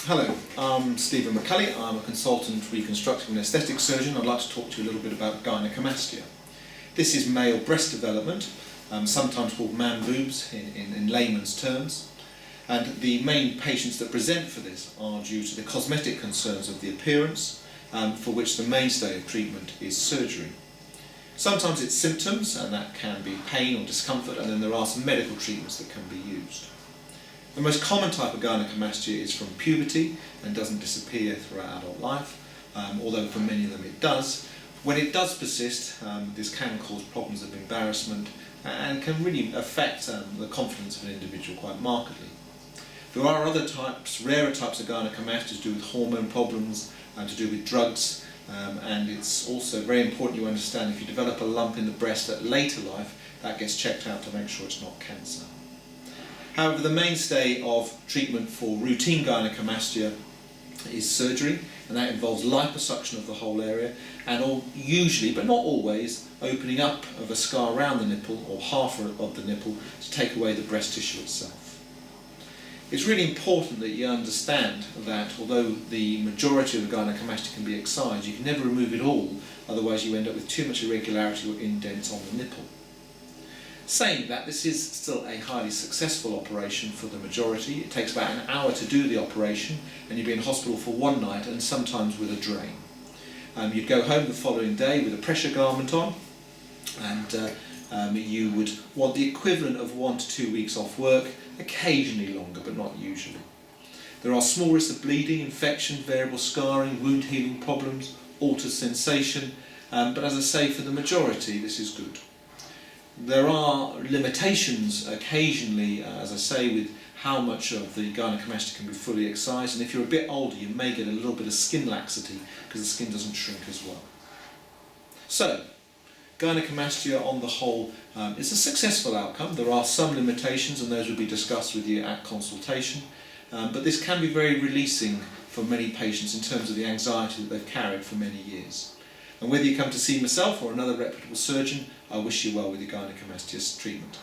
Hello, I'm Stephen Mcculley. I'm a consultant reconstructive and aesthetic surgeon. I'd like to talk to you a little bit about gynaecomastia. This is male breast development, sometimes called man boobs in layman's terms. And the main patients that present for this are due to the cosmetic concerns of the appearance, for which the mainstay of treatment is surgery. Sometimes it's symptoms, and that can be pain or discomfort, and then there are some medical treatments that can be used. The most common type of gynaecomastia is from puberty and doesn't disappear throughout adult life, although for many of them it does. When it does persist, this can cause problems of embarrassment and can really affect the confidence of an individual quite markedly. There are other types, rarer types of gynaecomastia to do with hormone problems and to do with drugs, and it's also very important you understand if you develop a lump in the breast at later life, that gets checked out to make sure it's not cancer. However, the mainstay of treatment for routine gynaecomastia is surgery, and that involves liposuction of the whole area and usually, but not always, opening up of a scar around the nipple or half of the nipple to take away the breast tissue itself. It's really important that you understand that although the majority of the gynaecomastia can be excised, you can never remove it all, otherwise you end up with too much irregularity or indents on the nipple. Saying that, this is still a highly successful operation for the majority. It takes about an hour to do the operation, and you'd be in hospital for one night and sometimes with a drain. You'd go home the following day with a pressure garment on, and you would want the equivalent of 1 to 2 weeks off work, occasionally longer but not usually. There are small risks of bleeding, infection, variable scarring, wound healing problems, altered sensation, but as I say, for the majority this is good. There are limitations occasionally, as I say, with how much of the gynaecomastia can be fully excised, and if you're a bit older you may get a little bit of skin laxity because the skin doesn't shrink as well. So, gynaecomastia on the whole is a successful outcome. There are some limitations and those will be discussed with you at consultation, but this can be very releasing for many patients in terms of the anxiety that they've carried for many years. And whether you come to see myself or another reputable surgeon, I wish you well with your gynaecomastia treatment.